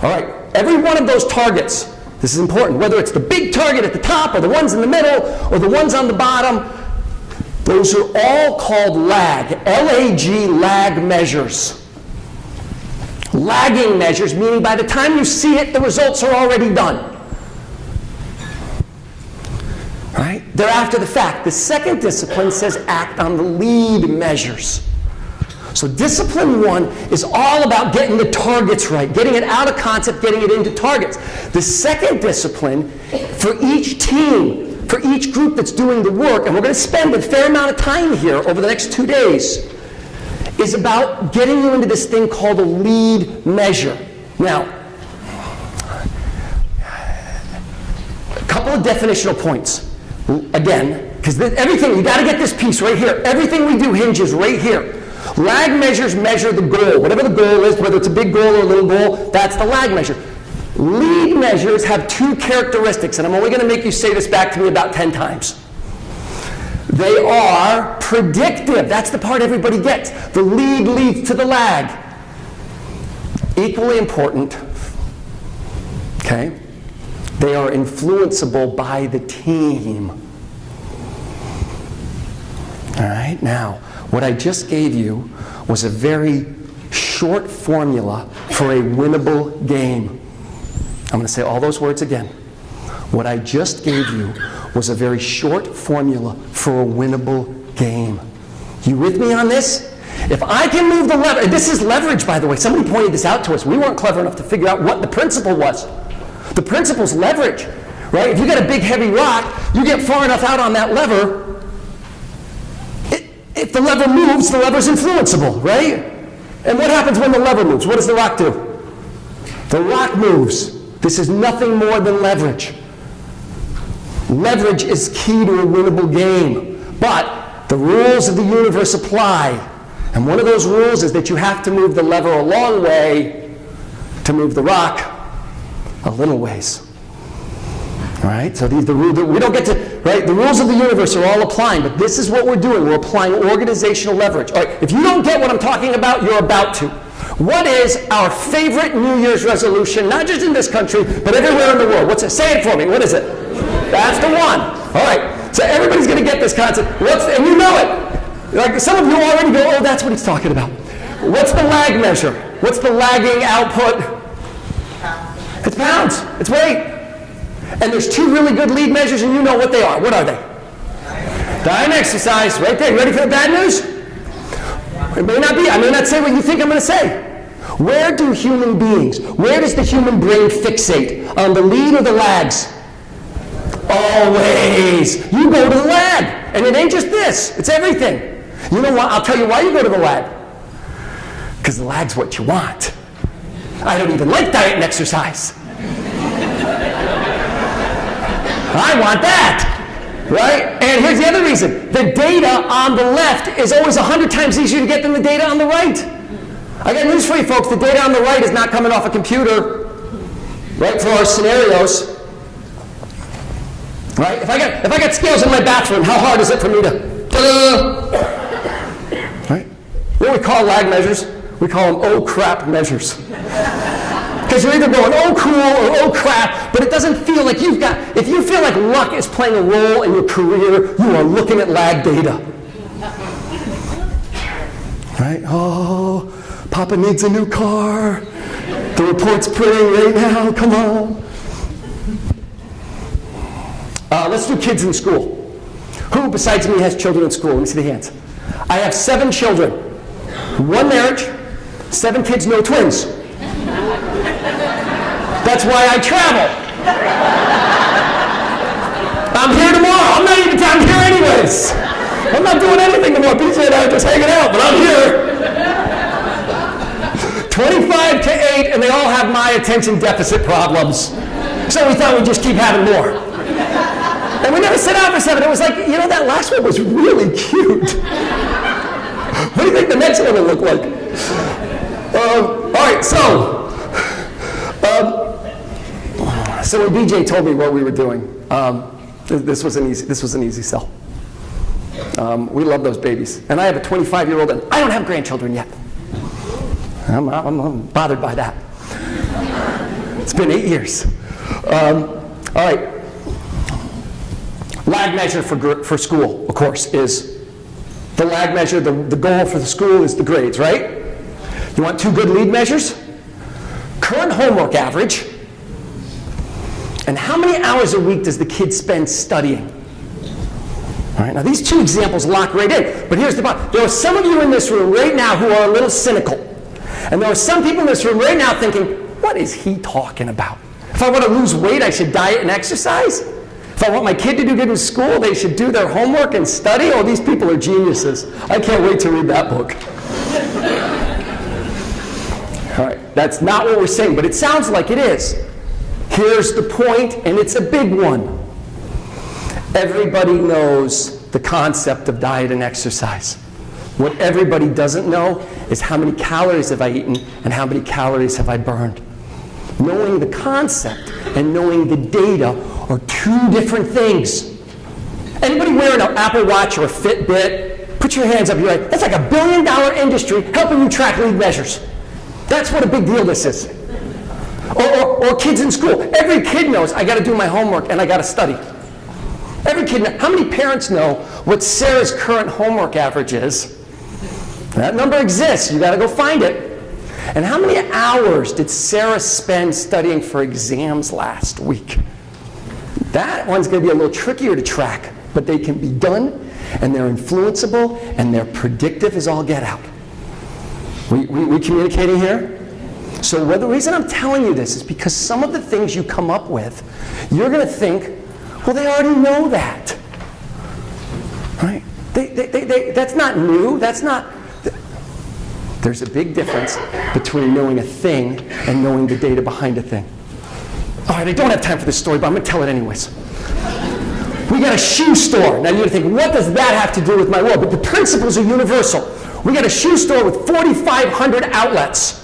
All right, every one of those targets, this is important, whether it's the big target at the top or the ones in the middle or the ones on the bottom, those are all called lag, L-A-G, lag measures. Lagging measures, meaning by the time you see it, the results are already done. Right? They're after the fact. The second discipline says act on the lead measures. So discipline 1 is all about getting the targets right, getting it out of concept, getting it into targets. The second discipline, for each team, for each group that's doing the work, and we're going to spend a fair amount of time here over the next 2 days, is about getting you into this thing called a lead measure. Now, a couple of definitional points. Again, because everything, you got to get this piece right here. Everything we do hinges right here. Lag measures measure the goal. Whatever the goal is, whether it's a big goal or a little goal, that's the lag measure. Lead measures have 2 characteristics, and I'm only going to make you say this back to me about 10 times. They are predictive. That's the part everybody gets. The lead leads to the lag. Equally important, okay? They are influenceable by the team. All right, now, what I just gave you was a very short formula for a winnable game. I'm going to say all those words again. What I just gave you was a very short formula for a winnable game. You with me on this? If I can move the lever, this is leverage, by the way. Somebody pointed this out to us. We weren't clever enough to figure out what the principle was. The principle's leverage, right? If you got a big heavy rock, you get far enough out on that lever, if the lever moves, the lever's influenceable, right? And what happens when the lever moves? What does the rock do? The rock moves. This is nothing more than leverage. Leverage is key to a winnable game. But the rules of the universe apply. And one of those rules is that you have to move the lever a long way to move the rock a little ways. All right? So the rules, we don't get to, right? The rules of the universe are all applying, but this is what we're doing. We're applying organizational leverage. All right, if you don't get what I'm talking about, you're about to. What is our favorite New Year's resolution, not just in this country, but everywhere in the world? What's it? Say it for me. What is it? That's the one. All right. So everybody's going to get this concept. And you know it. Like some of you already go, oh, that's what he's talking about. What's the lag measure? What's the lagging output? It's pounds. It's weight. And there's 2 really good lead measures, and you know what they are. What are they? Diet and exercise. Right there. You ready for the bad news? It may not be. I may not say what you think I'm going to say. Where do human beings, where does the human brain fixate? On the lead or the lags? Always. You go to the lag. And it ain't just this. It's everything. You know what? I'll tell you why you go to the lag. Because the lag's what you want. I don't even like diet and exercise. I want that, right? And here's the other reason. The data on the left is always 100 times easier to get than the data on the right. I got news for you folks. The data on the right is not coming off a computer, right, for our scenarios. Right? If I got scales in my bathroom, how hard is it for me to, right? What do we call lag measures? We call them oh crap measures. Because you're either going, oh cool, or oh crap, but it doesn't feel like you've got, if you feel like luck is playing a role in your career, you are looking at lag data. Right? Oh, Papa needs a new car. The report's printing right now, come on. Let's do kids in school. Who besides me has children in school? Let me see the hands. I have 7 children. 1 marriage, 7 kids, no twins. That's why I travel. I'm here tomorrow. I'm not even down here anyways. I'm not doing anything tomorrow. BJ and I are just hanging out, but I'm here. 25 to 8, and they all have my attention deficit problems. So we thought we'd just keep having more. And we never set out for 7. It was like, you know, that last one was really cute. What do you think the next one will look like? All right, so when BJ told me what we were doing, this was an easy sell. We love those babies, and I have a 25-year-old, and I don't have grandchildren yet. I'm bothered by that. It's been 8 years. All right. Lag measure for school, of course, is the lag measure. The goal for the school is the grades, right? You want 2 good lead measures? Current homework average, and how many hours a week does the kid spend studying? All right, now these 2 examples lock right in, but here's the problem. There are some of you in this room right now who are a little cynical, and there are some people in this room right now thinking, what is he talking about? If I want to lose weight, I should diet and exercise? If I want my kid to do good in school, they should do their homework and study? Oh, these people are geniuses. I can't wait to read that book. All right, that's not what we're saying, but it sounds like it is. Here's the point, and it's a big one. Everybody knows the concept of diet and exercise. What everybody doesn't know is how many calories have I eaten and how many calories have I burned. Knowing the concept and knowing the data are 2 different things. Anybody wearing an Apple Watch or a Fitbit, put your hands up. You're like, that's like $1 billion industry helping you track lead measures. That's what a big deal this is. Or kids in school. Every kid knows I got to do my homework and I got to study. Every kid knows. How many parents know what Sarah's current homework average is? That number exists. You got to go find it. And how many hours did Sarah spend studying for exams last week? That one's going to be a little trickier to track, but they can be done, and they're influenceable, and they're predictive as all get out. We communicating here? So the reason I'm telling you this is because some of the things you come up with, you're going to think, well, they already know that. Right? That's not new. That's not... There's a big difference between knowing a thing and knowing the data behind a thing. All right, I don't have time for this story, but I'm going to tell it anyways. We got a shoe store. Now you're going to think, what does that have to do with my world? But the principles are universal. We got a shoe store with 4,500 outlets.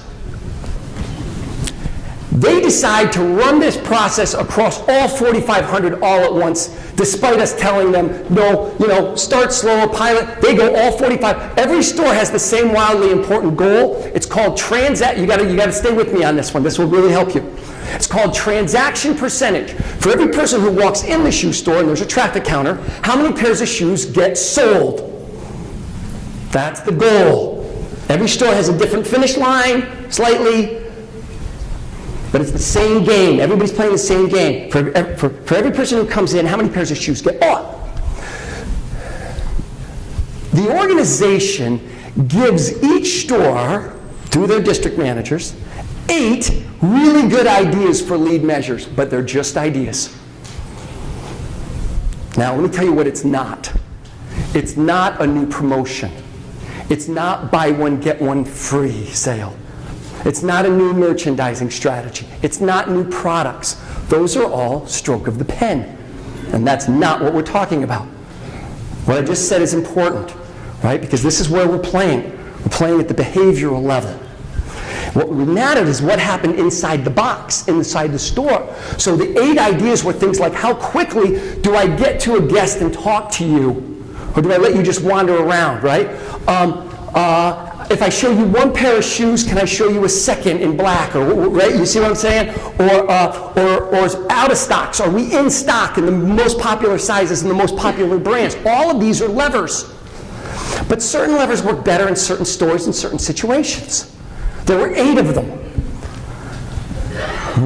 They decide to run this process across all 4,500 all at once, despite us telling them, no, start slow, pilot. They go all 45. Every store has the same wildly important goal. It's called transact. You got to stay with me on this one. This will really help you. It's called transaction percentage. For every person who walks in the shoe store, and there's a traffic counter, how many pairs of shoes get sold? That's the goal. Every store has a different finish line, slightly, but it's the same game. Everybody's playing the same game. For every person who comes in, how many pairs of shoes get bought? The organization gives each store, through their district managers, 8 really good ideas for lead measures, but they're just ideas. Now, let me tell you what it's not. It's not a new promotion. It's not buy one, get one free sale. It's not a new merchandising strategy. It's not new products. Those are all stroke of the pen. And that's not what we're talking about. What I just said is important, right? Because this is where we're playing. We're playing at the behavioral level. What mattered is what happened inside the box, inside the store. So the 8 ideas were things like, how quickly do I get to a guest and talk to you? Or do I let you just wander around, right? If I show you one pair of shoes, can I show you a second in black? Or, right? You see what I'm saying? Or out of stocks. Are we in stock in the most popular sizes and the most popular brands? All of these are levers. But certain levers work better in certain stores in certain situations. There were 8 of them.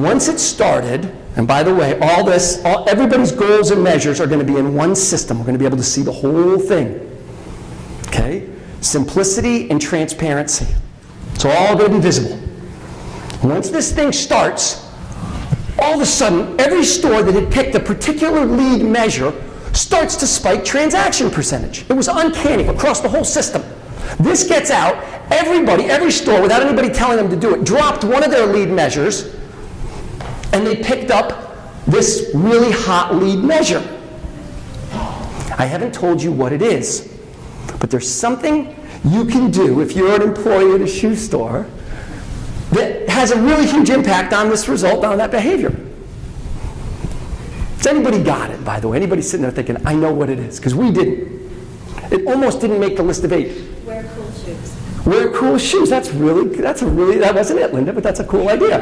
Once it started, and by the way, everybody's goals and measures are going to be in one system. We're going to be able to see the whole thing. Okay? Simplicity and transparency. It's all going to be visible. Once this thing starts, all of a sudden, every store that had picked a particular lead measure starts to spike transaction percentage. It was uncanny across the whole system. This gets out, every store, without anybody telling them to do it, dropped one of their lead measures, and they picked up this really hot lead measure. I haven't told you what it is. But there's something you can do if you're an employee at a shoe store that has a really huge impact on this result, on that behavior. Has anybody got it, by the way? Anybody sitting there thinking, I know what it is? Because we didn't. It almost didn't make the list of 8. Wear cool shoes. Wear cool shoes. That wasn't it, Linda, but that's a cool idea.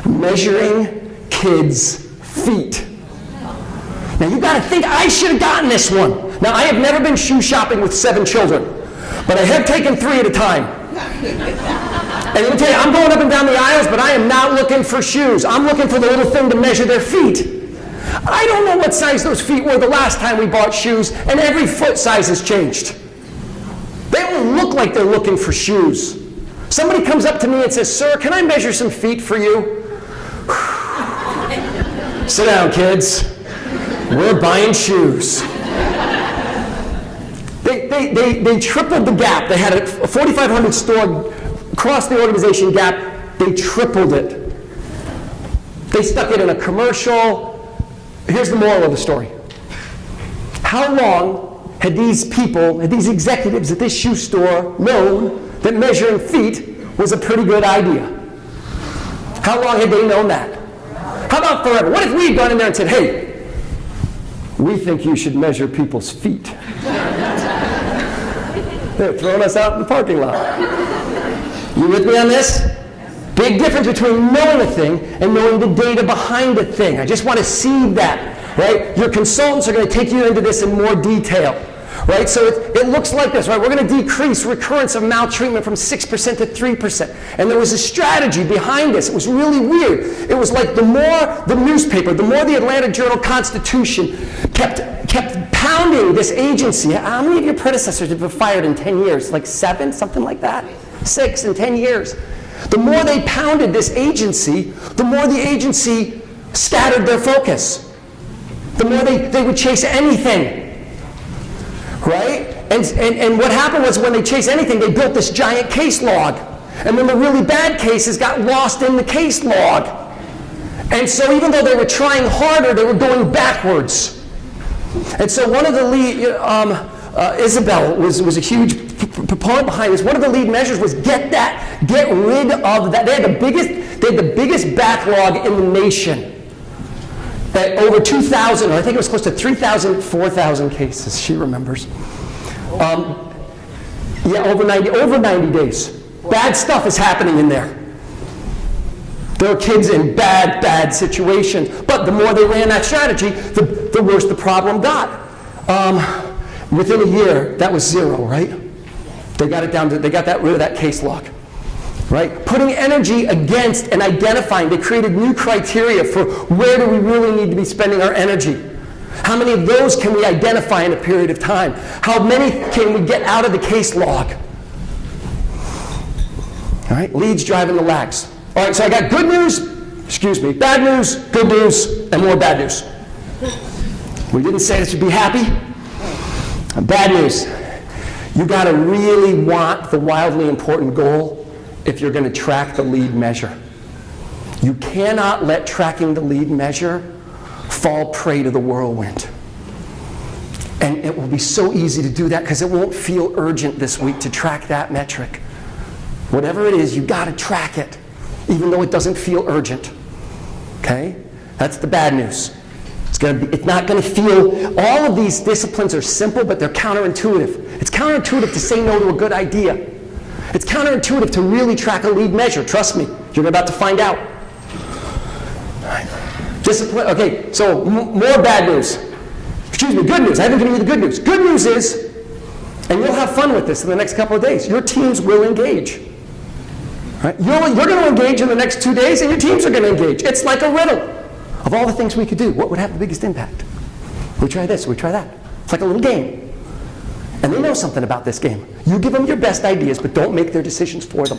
measuring kids' feet. Now you got to think, I should have gotten this one. Now I have never been shoe shopping with 7 children, but I have taken 3 at a time. And let me tell you, I'm going up and down the aisles, but I am not looking for shoes. I'm looking for the little thing to measure their feet. I don't know what size those feet were the last time we bought shoes, and every foot size has changed. They don't look like they're looking for shoes. Somebody comes up to me and says, "Sir, can I measure some feet for you?" Sit down, kids. We're buying shoes. They tripled the gap. They had a 4,500 store across the organization gap. They tripled it. They stuck it in a commercial. Here's the moral of the story. How long had these people, had these executives at this shoe store known that measuring feet was a pretty good idea? How long had they known that? How about forever? What if we had gone in there and said, "Hey, we think you should measure people's feet"? They're throwing us out in the parking lot. You with me on this? Big difference between knowing a thing and knowing the data behind a thing. I just want to see that, right? Your consultants are going to take you into this in more detail, right? So it looks like this, right? We're going to decrease recurrence of maltreatment from 6% to 3%. And there was a strategy behind this. It was really weird. It was like the more the newspaper, the more the Atlanta Journal-Constitution kept pounding this agency. How many of your predecessors have been fired in 10 years? Like 7, something like that? 6 in 10 years. The more they pounded this agency, the more the agency scattered their focus. The more they would chase anything, right? And what happened was when they chased anything, they built this giant case log. And then the really bad cases got lost in the case log. And so even though they were trying harder, they were going backwards. And so one of the lead, Isabel was a huge proponent behind this. One of the lead measures was get rid of that. They had the biggest backlog in the nation. At over 2,000, or I think it was close to 3,000, 4,000 cases, she remembers. Over 90 days. Bad stuff is happening in there. There are kids in bad situations. But the more they ran that strategy, the worse the problem got. Within a year, that was 0, right? They got it down to, they got rid of that case log, right? Putting energy against and identifying, they created new criteria for where do we really need to be spending our energy. How many of those can we identify in a period of time? How many can we get out of the case log? All right, leads driving the lags. All right, so I got good news, bad news, good news, and more bad news. We didn't say this would be happy. Bad news. You got to really want the wildly important goal if you're going to track the lead measure. You cannot let tracking the lead measure fall prey to the whirlwind. And it will be so easy to do that because it won't feel urgent this week to track that metric. Whatever it is, you got to track it, even though it doesn't feel urgent. Okay? That's the bad news. It's not going to feel, all of these disciplines are simple, but they're counterintuitive. It's counterintuitive to say no to a good idea. It's counterintuitive to really track a lead measure. Trust me, you're about to find out. Discipline, okay, so more bad news. Good news. I haven't given you the good news. Good news is, and you'll have fun with this in the next couple of days, your teams will engage. Right? You're going to engage in the next 2 days, and your teams are going to engage. It's like a riddle. Of all the things we could do, what would have the biggest impact? We try this, we try that. It's like a little game. And they know something about this game. You give them your best ideas, but don't make their decisions for them.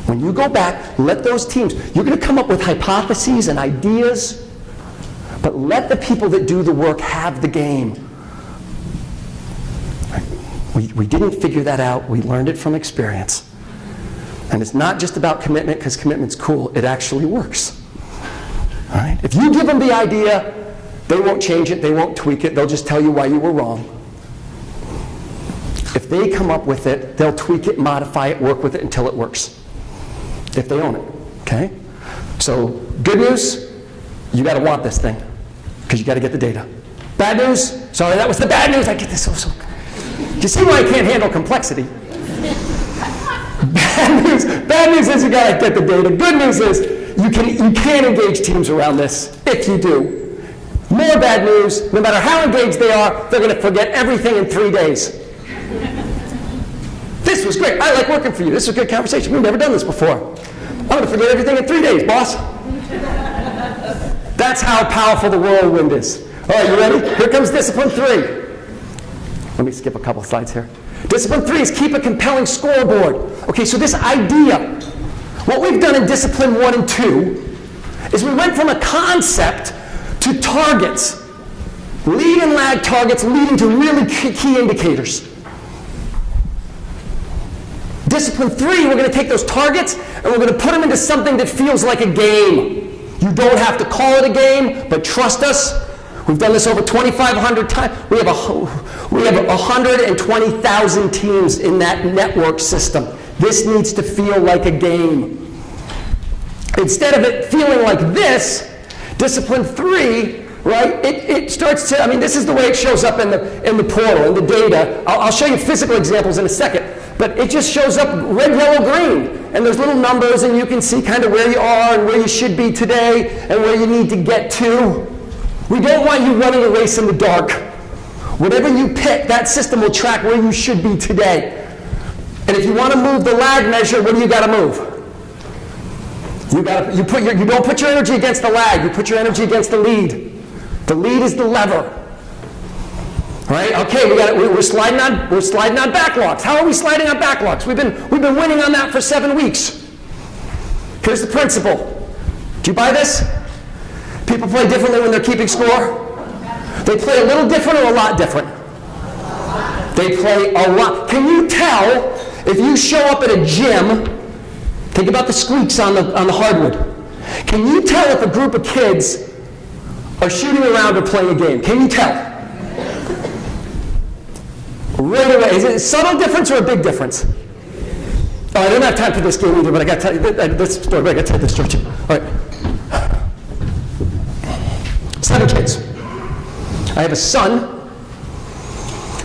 When you go back, let those teams, you're going to come up with hypotheses and ideas, but let the people that do the work have the game. We didn't figure that out. We learned it from experience. And it's not just about commitment because commitment's cool. It actually works. All right? If you give them the idea, they won't change it, they won't tweak it, they'll just tell you why you were wrong. If they come up with it, they'll tweak it, modify it, work with it until it works. If they own it, okay? So, good news, you got to want this thing because you got to get the data. Bad news, sorry, that was the bad news. I get this so. You see why I can't handle complexity? Bad news is you got to get the data. Good news is you can engage teams around this if you do. More bad news, no matter how engaged they are, they're going to forget everything in 3 days. This was great. I like working for you. This was a good conversation. We've never done this before. I'm going to forget everything in 3 days, boss. That's how powerful the whirlwind is. All right, you ready? Here comes discipline 3. Let me skip a couple slides here. Discipline 3 is keep a compelling scoreboard. Okay, so this idea, what we've done in discipline 1 and 2 is we went from a concept to targets. Lead and lag targets leading to really key indicators. Discipline 3, we're going to take those targets and we're going to put them into something that feels like a game. You don't have to call it a game, but trust us. We've done this over 2,500 times. We have 120,000 teams in that network system. This needs to feel like a game. Instead of it feeling like this, discipline 3, right, it starts to, I mean, this is the way it shows up in the portal, in the data. I'll show you physical examples in a second. But it just shows up red, yellow, green. And there's little numbers, and you can see kind of where you are and where you should be today and where you need to get to. We don't want you running a race in the dark. Whatever you pick, that system will track where you should be today. And if you want to move the lag measure, what do you got to move? You don't put your energy against the lag. You put your energy against the lead. The lead is the lever. Right? Okay, we're sliding on backlogs. How are we sliding on backlogs? We've been winning on that for 7 weeks. Here's the principle. Do you buy this? People play differently when they're keeping score. They play a little different or a lot different? They play a lot. Can you tell if you show up at a gym? Think about the squeaks on the hardwood. Can you tell if a group of kids are shooting around or playing a game? Can you tell? Right away. Is it a subtle difference or a big difference? Oh, I don't have time for this game either, but I got to tell you this story. I got to tell you this story too. All right. 7 kids. I have a son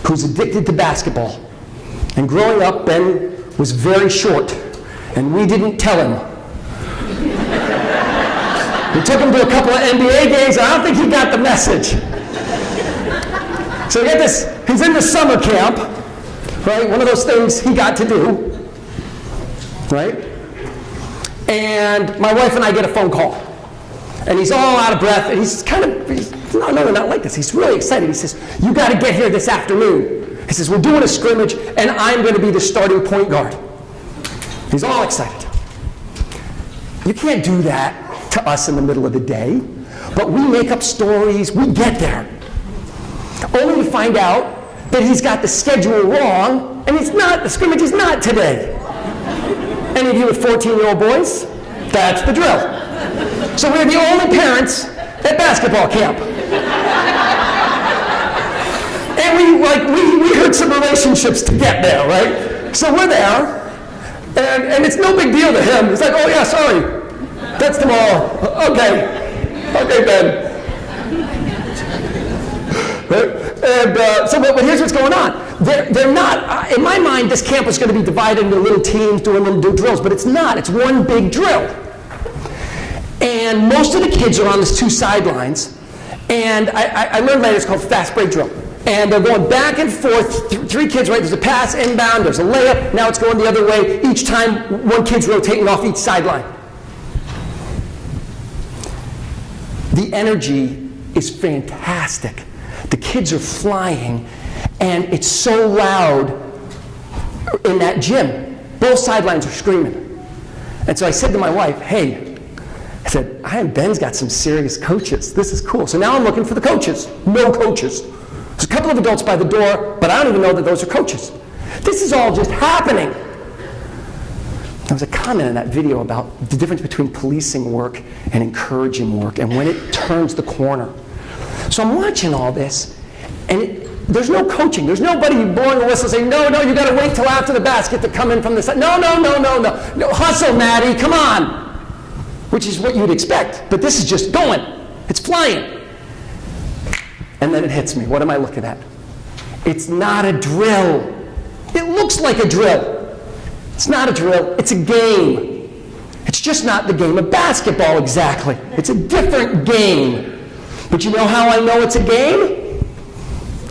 who's addicted to basketball. And growing up, Ben was very short, and we didn't tell him. We took him to a couple of NBA games, and I don't think he got the message. So we got this, he's in the summer camp, right? One of those things he got to do, right? And my wife and I get a phone call. And he's all out of breath, and he's no, not like this. He's really excited. He says, you got to get here this afternoon. He says, we're doing a scrimmage, and I'm going to be the starting point guard. He's all excited. You can't do that to us in the middle of the day, but we make up stories. We get there. Only to find out that he's got the schedule wrong, and the scrimmage is not today. Any of you with 14-year-old boys? That's the drill. So we're the only parents at basketball camp. And we hurt some relationships to get there, right? So we're there, and it's no big deal to him. He's like, oh yeah, sorry, that's tomorrow. Okay, Ben. And but here's what's going on. They're not, in my mind, this camp is going to be divided into little teams doing little drills, but it's not. It's one big drill. And most of the kids are on these 2 sidelines. And I learned later it's called fast break drill. And they're going back and forth, 3 kids, right? There's a pass inbound, there's a layup, now it's going the other way. Each time, 1 kid's rotating off each sideline. The energy is fantastic. The kids are flying, and it's so loud in that gym. Both sidelines are screaming. And so I said to my wife, hey, I said, Ben's got some serious coaches. This is cool. So now I'm looking for the coaches. No coaches. There's a couple of adults by the door, but I don't even know that those are coaches. This is all just happening. There was a comment in that video about the difference between policing work and encouraging work and when it turns the corner. So I'm watching all this, and there's no coaching. There's nobody blowing a whistle saying, no, you got to wait till after the basket to come in from the side. No. Hustle, Maddie, come on. Which is what you'd expect. But this is just going. It's flying. And then it hits me. What am I looking at? It's not a drill. It looks like a drill. It's not a drill. It's a game. It's just not the game of basketball exactly. It's a different game. But you know how I know it's a game?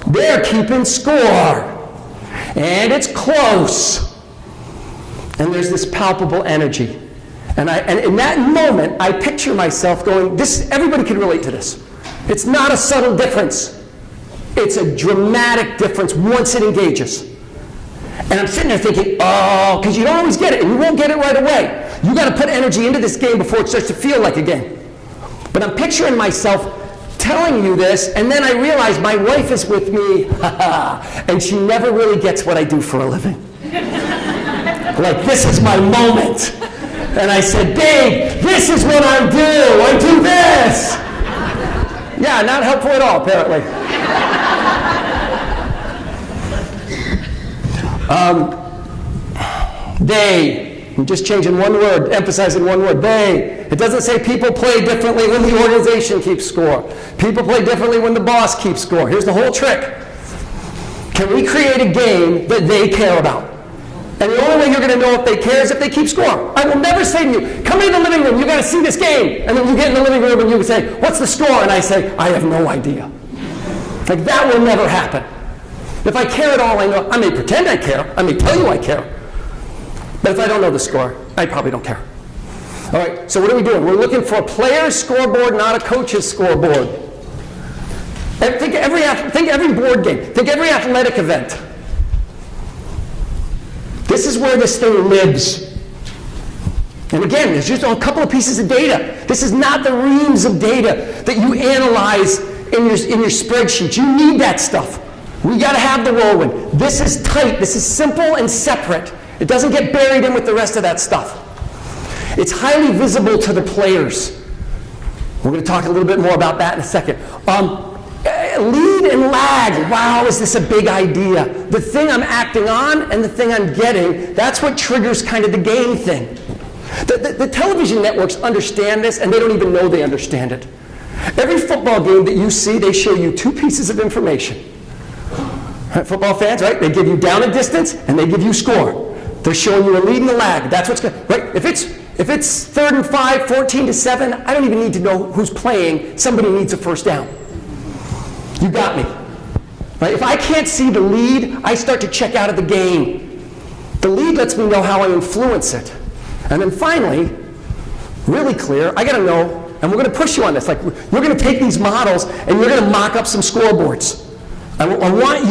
They're keeping score. And it's close. And there's this palpable energy. And in that moment, I picture myself going, everybody can relate to this. It's not a subtle difference. It's a dramatic difference once it engages. And I'm sitting there thinking, oh, because you don't always get it, and you won't get it right away. You got to put energy into this game before it starts to feel like a game. But I'm picturing myself telling you this, and then I realize my wife is with me, and she never really gets what I do for a living. Like, this is my moment. And I said, babe, this is what I do. I do this. Yeah, not helpful at all, apparently. I'm just changing one word, emphasizing one word, they. It doesn't say people play differently when the organization keeps score. People play differently when the boss keeps score. Here's the whole trick. Can we create a game that they care about? And the only way you're going to know if they care is if they keep score. I will never say to you, come into the living room, you got to see this game. And then you get in the living room and you say, what's the score? And I say, I have no idea. Like, that will never happen. If I care at all, I know. I may pretend I care. I may tell you I care. But if I don't know the score, I probably don't care. All right, so what are we doing? We're looking for a player's scoreboard, not a coach's scoreboard. And think every board game. Think every athletic event. This is where this thing lives. And again, there's just a couple of pieces of data. This is not the reams of data that you analyze in your spreadsheets. You need that stuff. We got to have the whirlwind. This is tight. This is simple and separate. It doesn't get buried in with the rest of that stuff. It's highly visible to the players. We're going to talk a little bit more about that in a second. Lead and lag. Wow, is this a big idea? The thing I'm acting on and the thing I'm getting, that's what triggers kind of the game thing. The television networks understand this, and they don't even know they understand it. Every football game that you see, they show you two pieces of information. Right, football fans, right? They give you down and distance, and they give you score. They're showing you a lead and a lag. That's what's going. Right? If it's 3rd and 5, 14-7, I don't even need to know who's playing. Somebody needs a first down. You got me. Right? If I can't see the lead, I start to check out of the game. The lead lets me know how I influence it. And then finally, really clear, I got to know, and we're going to push you on this. Like, you're going to take these models and you're going to mock up some scoreboards. I want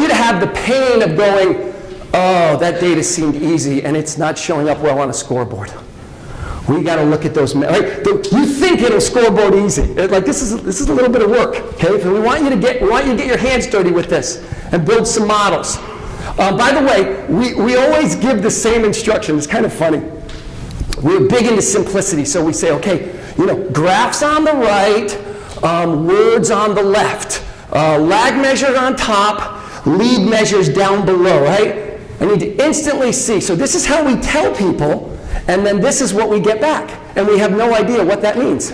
you to have the pain of going, oh, that data seemed easy and it's not showing up well on a scoreboard. We got to look at those. Right? You think it'll scoreboard easy. Like, this is a little bit of work. Okay, so we want you to get your hands dirty with this and build some models. By the way, we always give the same instruction. It's kind of funny. We're big into simplicity, so we say, okay, graphs on the right, words on the left, lag measure on top, lead measures down below. Right? I need to instantly see. So this is how we tell people. And then this is what we get back. And we have no idea what that means.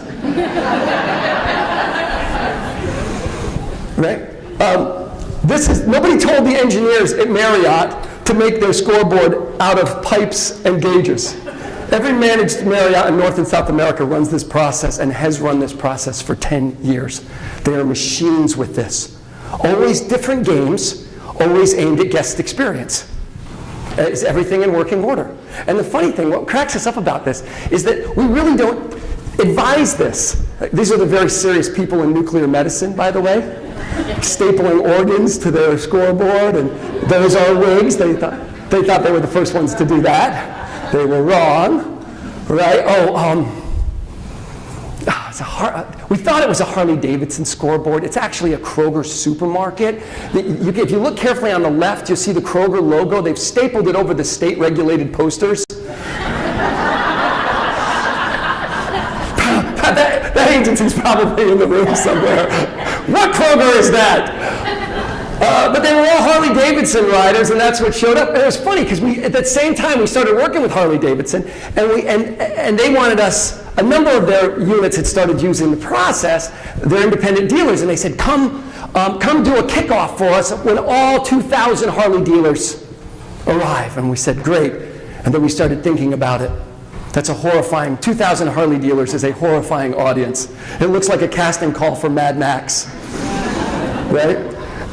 Right? Nobody told the engineers at Marriott to make their scoreboard out of pipes and gauges. Every managed Marriott in North and South America runs this process and has run this process for 10 years. They are machines with this. Always different games, always aimed at guest experience. Is everything in working order? And the funny thing, what cracks us up about this, is that we really don't advise this. These are the very serious people in nuclear medicine, by the way, stapling organs to their scoreboard, and those are wigs. They thought they were the first ones to do that. They were wrong, right? We thought it was a Harley-Davidson scoreboard. It's actually a Kroger supermarket. If you look carefully on the left, you'll see the Kroger logo. They've stapled it over the state-regulated posters. that agency's probably in the room somewhere. What Kroger is that? But they were all Harley-Davidson riders, and that's what showed up. And it was funny, because at that same time, we started working with Harley-Davidson, and they wanted us. A number of their units had started using the process. They're independent dealers, and they said, come do a kickoff for us when all 2,000 Harley dealers arrive. And we said, great. And then we started thinking about it. That's a horrifying, 2,000 Harley dealers is a horrifying audience. It looks like a casting call for Mad Max, right?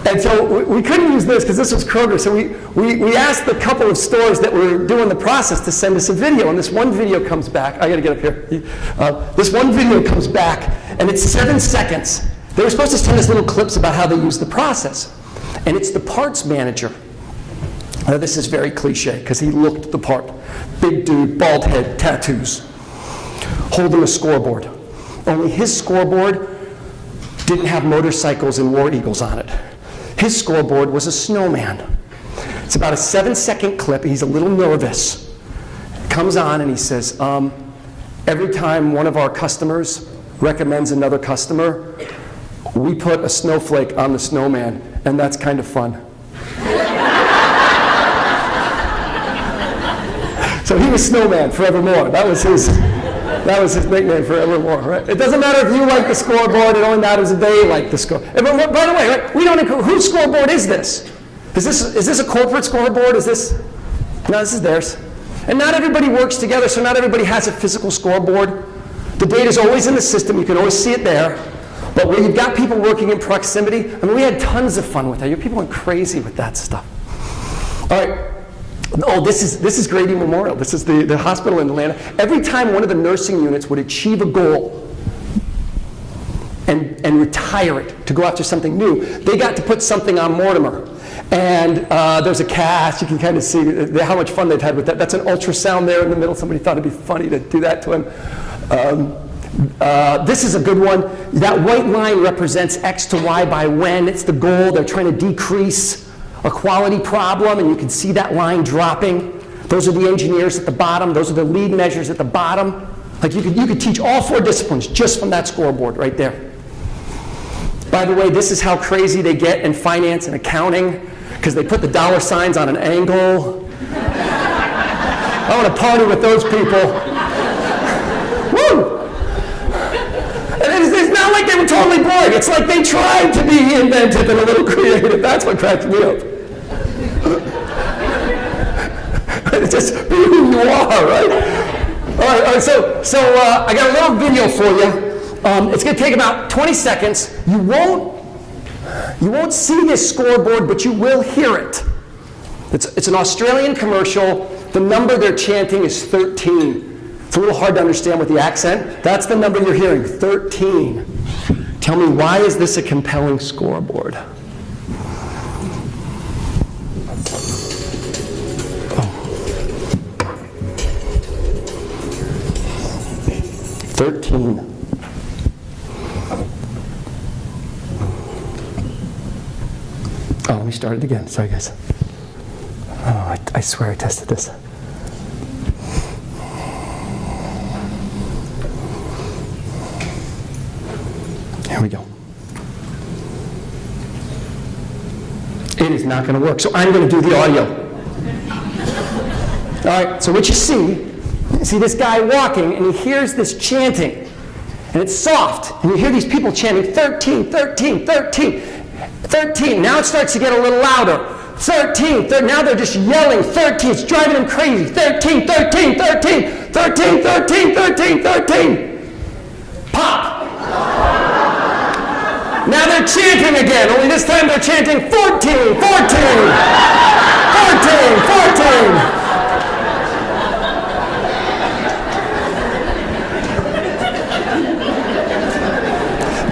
And so we couldn't use this because this was Kroger. So we asked the couple of stores that were doing the process to send us a video. And this one video comes back. I got to get up here. This one video comes back, and it's 7 seconds. They were supposed to send us little clips about how they use the process. And it's the parts manager. Now, this is very cliche because he looked the part. Big dude, bald head, tattoos, holding a scoreboard. Only his scoreboard didn't have motorcycles and war eagles on it. His scoreboard was a snowman. It's about a 7-second clip. He's a little nervous. Comes on and he says, every time one of our customers recommends another customer, we put a snowflake on the snowman, and that's kind of fun. So he was Snowman forevermore. That was his nickname forevermore, right? It doesn't matter if you like the scoreboard, it only matters if they like the score. By the way, right, we don't include, whose scoreboard is this? Is this a corporate scoreboard? Is this? No, this is theirs. And not everybody works together, so not everybody has a physical scoreboard. The data's always in the system, you can always see it there. But when you've got people working in proximity, I mean, we had tons of fun with that. People went crazy with that stuff. All right. Oh, this is Grady Memorial. This is the hospital in Atlanta. Every time one of the nursing units would achieve a goal and retire it to go after something new, they got to put something on Mortimer. And there's a cast. You can kind of see how much fun they've had with that. That's an ultrasound there in the middle. Somebody thought it'd be funny to do that to him. This is a good one. That white line represents X to Y by when. It's the goal. They're trying to decrease a quality problem, and you can see that line dropping. Those are the engineers at the bottom. Those are the lead measures at the bottom. Like you could teach all 4 disciplines just from that scoreboard right there. By the way, this is how crazy they get in finance and accounting, because they put the dollar signs on an angle. I want to party with those people. Woo! It's not like they were totally boring. It's like they tried to be inventive and a little creative. That's what cracks me up. Just be who you are, right? All right, so I got a little video for you. It's going to take about 20 seconds. You won't see this scoreboard, but you will hear it. It's an Australian commercial. The number they're chanting is 13. It's a little hard to understand with the accent. That's the number you're hearing, 13. Tell me, why is this a compelling scoreboard? 13. Oh, let me start it again. Sorry, guys. Oh, I swear I tested this. Here we go. It is not going to work, so I'm going to do the audio. All right, so what you see this guy walking, and he hears this chanting, and it's soft, and you hear these people chanting 13, 13, 13, 13. Now it starts to get a little louder. 13, now they're just yelling 13. It's driving them crazy. 13, 13, 13, 13, 13, 13, 13. Pop. Now they're chanting again, only this time they're chanting 14, 14, 14, 14.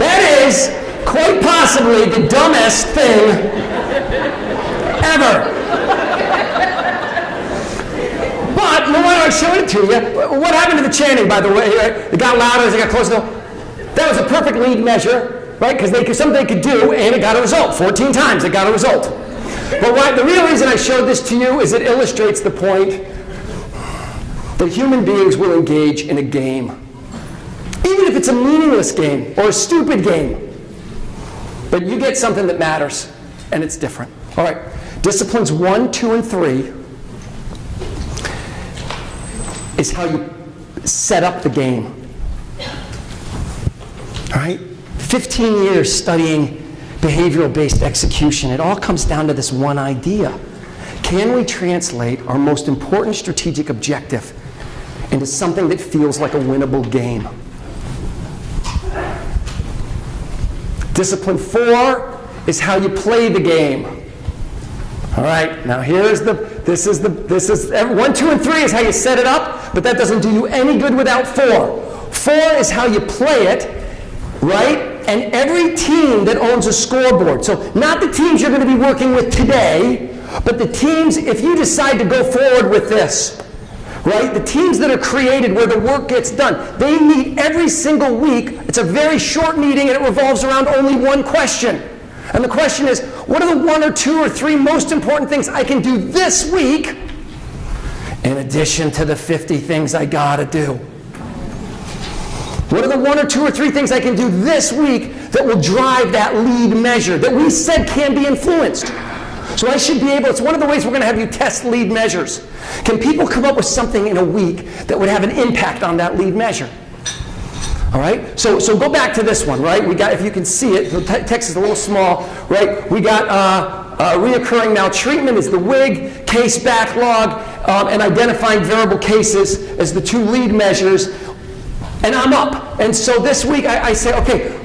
That is quite possibly the dumbest thing ever. But when I showed it to you, what happened to the chanting, by the way? It got louder as it got closer. That was a perfect lead measure, right? Because something they could do, and it got a result. 14 times it got a result. But the real reason I showed this to you is it illustrates the point that human beings will engage in a game. Even if it's a meaningless game or a stupid game. But you get something that matters, and it's different. All right, disciplines 1, 2, and 3 is how you set up the game. All right, 15 years studying behavioral-based execution. It all comes down to this one idea. Can we translate our most important strategic objective into something that feels like a winnable game. Discipline 4 is how you play the game. All right, now this is 1, 2, and 3 is how you set it up, but that doesn't do you any good without 4. 4 is how you play it, right? And every team that owns a scoreboard, so not the teams you're going to be working with today, but the teams, if you decide to go forward with this, right? The teams that are created where the work gets done, they meet every single week. It's a very short meeting and it revolves around only one question. And the question is, what are the 1 or 2 or 3 most important things I can do this week in addition to the 50 things I gotta do? What are the 1 or 2 or 3 things I can do this week that will drive that lead measure that we said can be influenced? So I should be able, it's one of the ways we're going to have you test lead measures. Can people come up with something in a week that would have an impact on that lead measure? All right, so go back to this one, right? We got, if you can see it, the text is a little small, right? We got reoccurring maltreatment is the WIG, case backlog, and identifying variable cases as the 2 lead measures. And I'm up. And so this week I say, okay,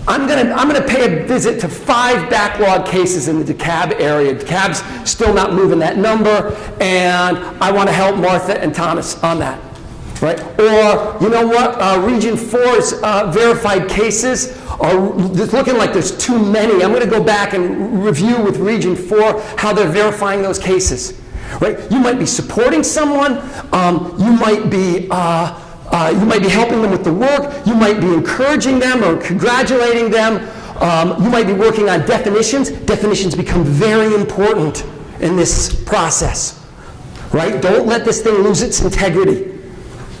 I'm gonna pay a visit to 5 backlog cases in the DeKalb area. DeKalb's still not moving that number, and I want to help Martha and Thomas on that, right? Or, you know what, Region 4's verified cases are looking like there's too many. I'm gonna go back and review with Region 4 how they're verifying those cases, right? You might be supporting someone, you might be helping them with the work, you might be encouraging them or congratulating them, you might be working on definitions. Definitions become very important in this process, right? Don't let this thing lose its integrity.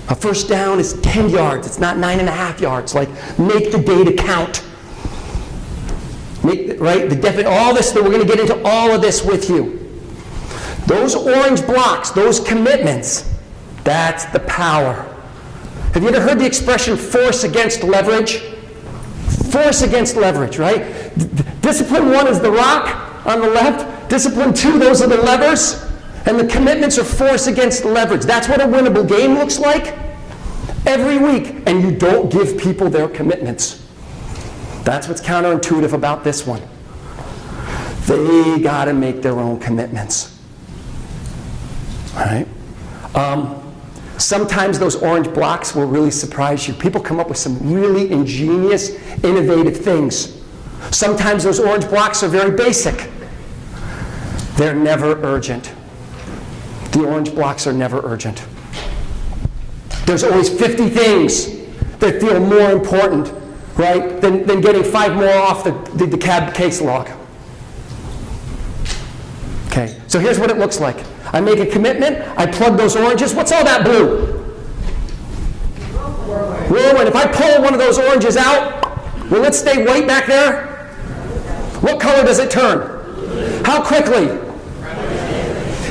A first down is 10 yards, it's not 9.5 yards. Like, make the data count. Right? All this, we're going to get into all of this with you. Those orange blocks, those commitments, that's the power. Have you ever heard the expression force against leverage? Force against leverage, right? Discipline 1 is the rock on the left. Discipline 2, those are the levers. And the commitments are force against leverage. That's what a winnable game looks like every week. And you don't give people their commitments. That's what's counterintuitive about this one. They got to make their own commitments. All right? Sometimes those orange blocks will really surprise you. People come up with some really ingenious, innovative things. Sometimes those orange blocks are very basic. They're never urgent. The orange blocks are never urgent. There's always 50 things that feel more important, right, than getting 5 more off the cab case log. Okay, so here's what it looks like. I make a commitment, I plug those oranges. What's all that blue? Whirlwind. If I pull one of those oranges out, will it stay white back there? What color does it turn? How quickly?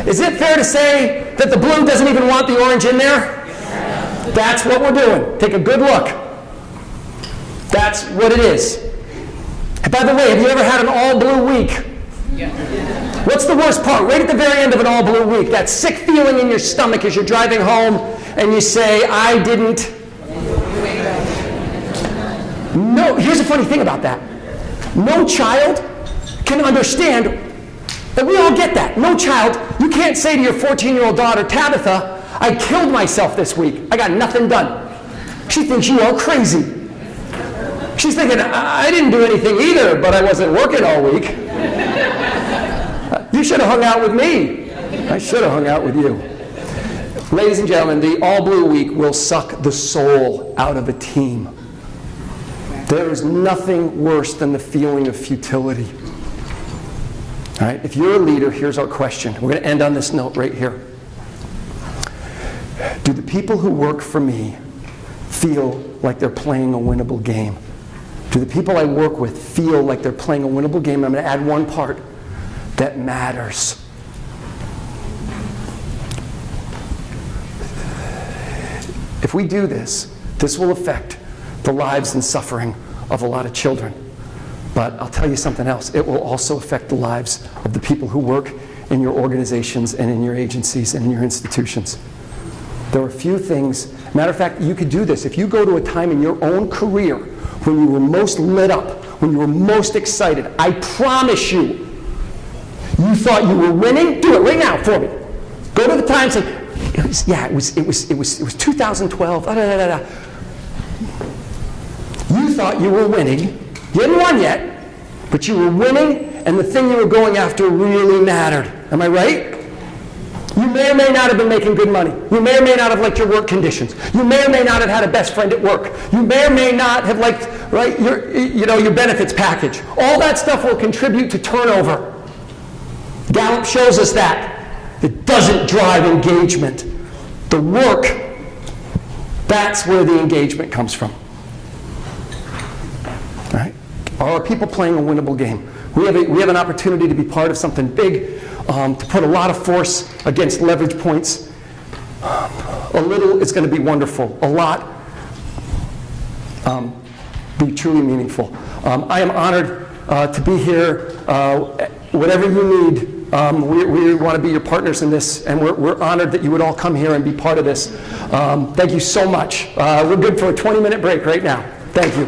Is it fair to say that the blue doesn't even want the orange in there? That's what we're doing. Take a good look. That's what it is. And by the way, have you ever had an all-blue week? What's the worst part? Right at the very end of an all-blue week, that sick feeling in your stomach as you're driving home and you say, I didn't. No, here's the funny thing about that. No child can understand, and we all get that. No child, you can't say to your 14-year-old daughter, Tabitha, I killed myself this week. I got nothing done. She thinks you are crazy. She's thinking, I didn't do anything either, but I wasn't working all week. You should have hung out with me. I should have hung out with you. Ladies and gentlemen, the all-blue week will suck the soul out of a team. There is nothing worse than the feeling of futility. All right, if you're a leader, here's our question. We're going to end on this note right here. Do the people who work for me feel like they're playing a winnable game? Do the people I work with feel like they're playing a winnable game? I'm going to add one part that matters. If we do this, this will affect the lives and suffering of a lot of children. But I'll tell you something else. It will also affect the lives of the people who work in your organizations and in your agencies and in your institutions. There are a few things. Matter of fact, you could do this. If you go to a time in your own career when you were most lit up, when you were most excited, I promise you, you thought you were winning. Do it right now for me. Go to the time and say, it was 2012. You thought you were winning. You hadn't won yet, but you were winning, and the thing you were going after really mattered. Am I right? You may or may not have been making good money. You may or may not have liked your work conditions. You may or may not have had a best friend at work. You may or may not have liked, right, your benefits package. All that stuff will contribute to turnover. Gallup shows us that. It doesn't drive engagement. The work, that's where the engagement comes from. All right? Are people playing a winnable game? We have an opportunity to be part of something big, to put a lot of force against leverage points. A little, it's going to be wonderful. A lot, be truly meaningful. I am honored to be here. Whatever you need, we want to be your partners in this, and we're honored that you would all come here and be part of this. Thank you so much. We're good for a 20-minute break right now. Thank you.